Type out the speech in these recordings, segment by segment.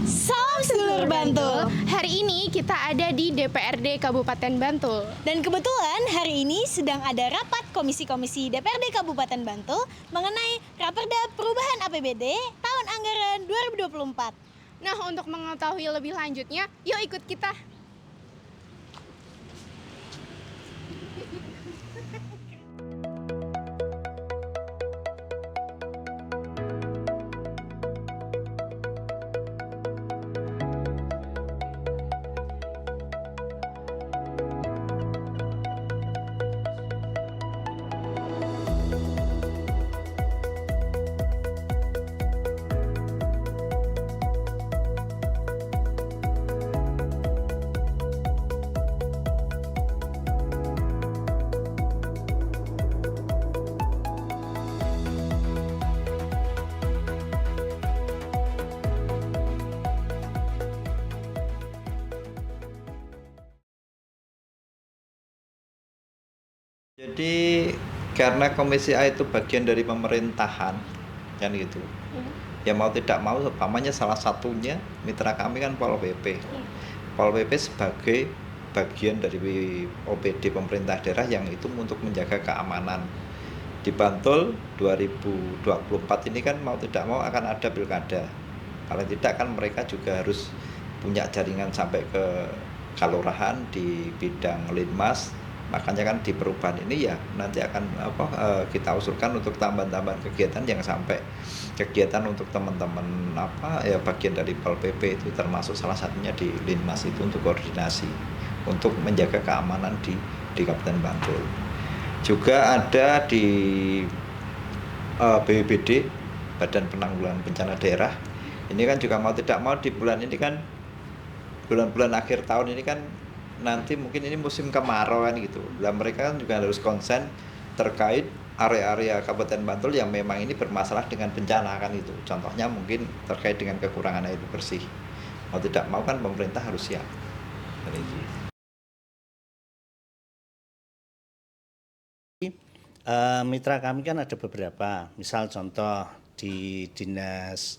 Salam sedulur Bantul. Hari ini kita ada di DPRD Kabupaten Bantul. Dan kebetulan hari ini sedang ada rapat komisi-komisi DPRD Kabupaten Bantul mengenai Raperda Perubahan APBD tahun anggaran 2024. Nah, untuk mengetahui lebih lanjutnya, yuk ikut kita. Jadi karena Komisi A itu bagian dari pemerintahan kan gitu. Ya mau tidak mau umpamanya salah satunya mitra kami kan Pol PP. Pol PP sebagai bagian dari OPD pemerintah daerah yang itu untuk menjaga keamanan. Di Bantul 2024 ini kan mau tidak mau akan ada pilkada. Paling tidak kan mereka juga harus punya jaringan sampai ke kalurahan di bidang linmas. Makanya kan di perubahan ini ya nanti akan kita usulkan untuk tambahan-tambahan kegiatan yang sampai kegiatan untuk teman-teman bagian dari Pol PP itu termasuk salah satunya di Linmas itu untuk koordinasi untuk menjaga keamanan di Kabupaten Bantul. Juga ada di BPBD Badan Penanggulangan Bencana Daerah. Ini kan juga mau tidak mau di bulan ini kan bulan-bulan akhir tahun ini kan nanti mungkin ini musim kemarau kan gitu. Dan mereka kan juga harus konsen terkait area-area Kabupaten Bantul yang memang ini bermasalah dengan bencana kan itu. Contohnya mungkin terkait dengan kekurangan air bersih. Mau tidak mau kan pemerintah harus siap. Mitra kami kan ada beberapa. Misal contoh di dinas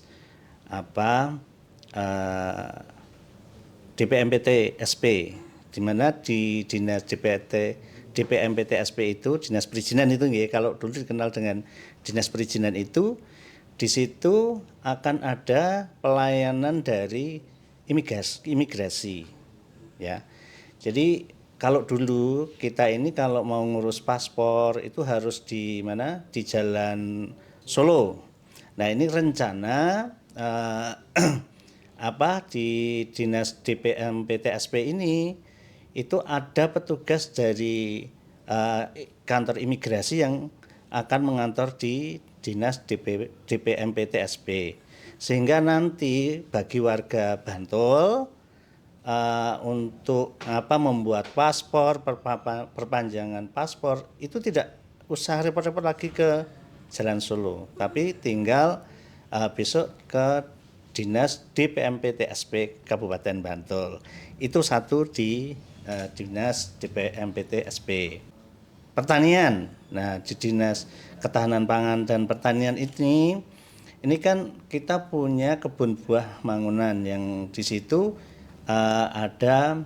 DPMPT SP, di mana di dinas DPMPT SP itu dinas perizinan itu kalau dulu dikenal dengan dinas perizinan itu, di situ akan ada pelayanan dari imigrasi ya. Jadi kalau dulu kita ini kalau mau ngurus paspor itu harus di mana? Di Jalan Solo. Nah, ini rencana di dinas DPMPT SP ini itu ada petugas dari kantor imigrasi yang akan mengantor di dinas DPMPT SP, sehingga nanti bagi warga Bantul untuk membuat paspor, perpanjangan paspor itu tidak usah repot-repot lagi ke Jalan Solo, tapi tinggal besok ke dinas DPMPT SP Kabupaten Bantul. Itu satu di dinas DPMPT SP. Pertanian, nah di dinas Ketahanan Pangan dan Pertanian ini kan kita punya kebun buah Mangunan yang di situ ada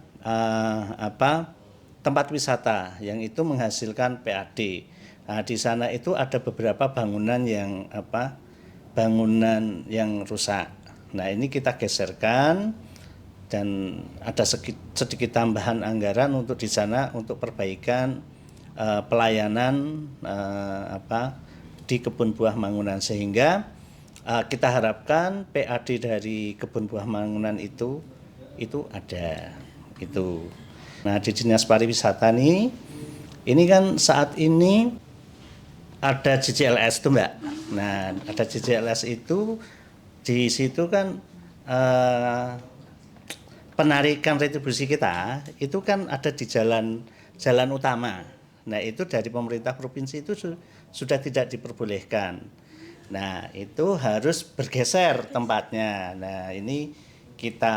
tempat wisata yang itu menghasilkan PAD. Nah, di sana itu ada beberapa bangunan yang rusak. Nah, ini kita geserkan dan ada sedikit tambahan anggaran untuk di sana untuk perbaikan pelayanan di kebun buah Mangunan, sehingga kita harapkan PAD dari kebun buah Mangunan itu ada gitu. Nah, di dinas pariwisata ini kan saat ini ada JJLS itu Mbak. Nah, ada JJLS itu di situ kan penarikan retribusi kita itu kan ada di jalan utama. Nah, itu dari pemerintah provinsi itu sudah tidak diperbolehkan. Nah, itu harus bergeser tempatnya. Nah, ini kita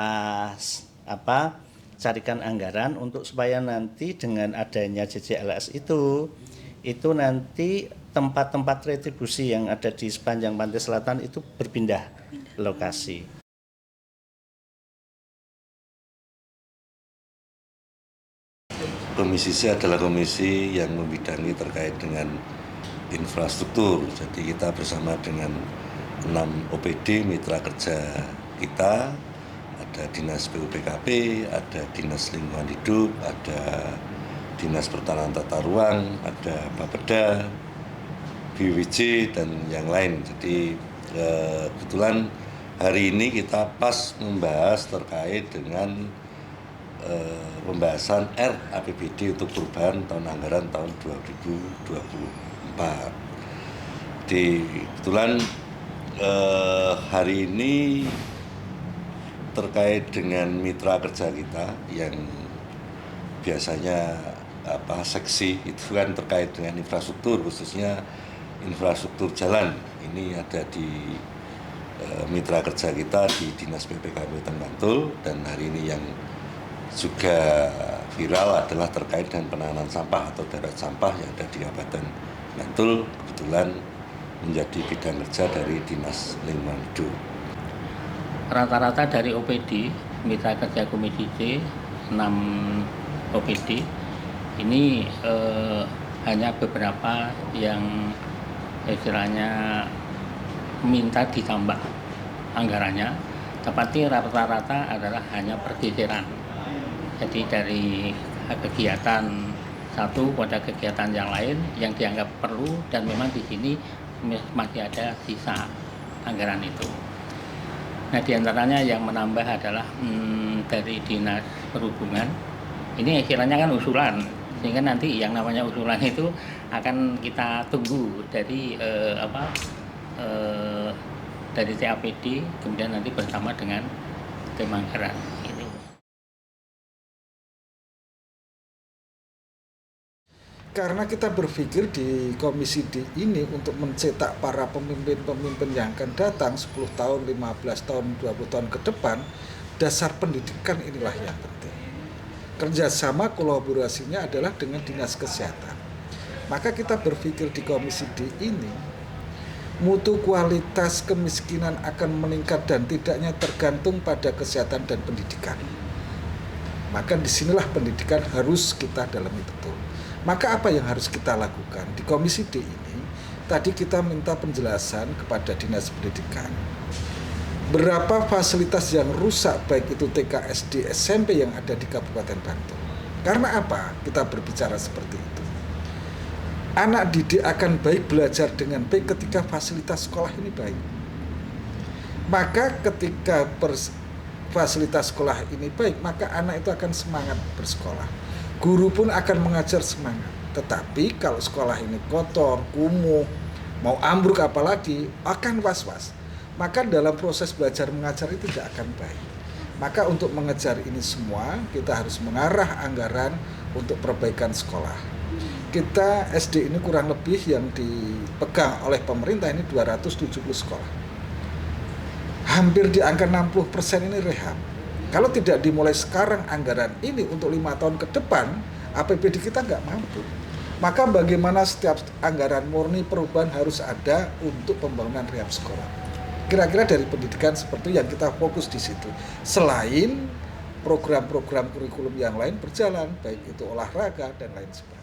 carikan anggaran untuk supaya nanti dengan adanya JJLS itu nanti tempat-tempat retribusi yang ada di sepanjang pantai selatan itu berpindah lokasi. Komisi C adalah komisi yang membidangi terkait dengan infrastruktur. Jadi kita bersama dengan 6 OPD mitra kerja kita, ada Dinas PUPKP, ada Dinas Lingkungan Hidup, ada Dinas Pertanahan Tata Ruang, ada Bapeda, BWJ, dan yang lain. Jadi kebetulan hari ini kita pas membahas terkait dengan pembahasan RAPBD untuk perubahan tahun anggaran tahun 2024. Jadi kebetulan hari ini terkait dengan mitra kerja kita yang biasanya seksi itu kan terkait dengan infrastruktur, khususnya infrastruktur jalan. Ini ada di mitra kerja kita di Dinas PPK Kabupaten Bantul, dan hari ini yang juga viral adalah terkait dengan penanganan sampah atau darat sampah yang ada di Kabupaten Bantul, kebetulan menjadi bidang kerja dari Dinas Lingkungan Hidup. Rata-rata dari OPD, mitra kerja Komisi C, 6 OPD, ini hanya beberapa yang istilahnya minta ditambah anggarannya, tapi rata-rata adalah hanya pergeseran. Jadi dari kegiatan satu pada kegiatan yang lain yang dianggap perlu, dan memang di sini masih ada sisa anggaran itu. Nah, diantaranya yang menambah adalah dari Dinas Perhubungan. Ini istilahnya kan usulan, sehingga nanti yang namanya usulan itu akan kita tunggu dari dari TAPD, kemudian nanti bersama dengan tim anggaran. Karena kita berpikir di Komisi D ini untuk mencetak para pemimpin-pemimpin yang akan datang 10 tahun, 15 tahun, 20 tahun ke depan, dasar pendidikan inilah yang penting. Kerjasama kolaborasinya adalah dengan Dinas Kesehatan. Maka kita berpikir di Komisi D ini, mutu kualitas kemiskinan akan meningkat dan tidaknya tergantung pada kesehatan dan pendidikan. Maka disinilah pendidikan harus kita dalami betul. Maka apa yang harus kita lakukan? Di Komisi D ini, tadi kita minta penjelasan kepada Dinas Pendidikan. Berapa fasilitas yang rusak, baik itu TK, SD, SMP yang ada di Kabupaten Bantul. Karena apa kita berbicara seperti itu? Anak didik akan baik belajar dengan baik ketika fasilitas sekolah ini baik. Maka ketika fasilitas sekolah ini baik, maka anak itu akan semangat bersekolah. Guru pun akan mengajar semangat. Tetapi kalau sekolah ini kotor, kumuh, mau ambruk apalagi, akan was-was. Maka dalam proses belajar mengajar itu tidak akan baik. Maka untuk mengejar ini semua, kita harus mengarah anggaran untuk perbaikan sekolah. Kita SD ini kurang lebih yang dipegang oleh pemerintah ini 270 sekolah. Hampir di angka 60% ini rehab. Kalau tidak dimulai sekarang anggaran ini untuk 5 tahun ke depan, APBD kita nggak mampu. Maka bagaimana setiap anggaran murni perubahan harus ada untuk pembangunan rehab sekolah. Kira-kira dari pendidikan seperti yang kita fokus di situ. Selain program-program kurikulum yang lain berjalan, baik itu olahraga dan lain sebagainya.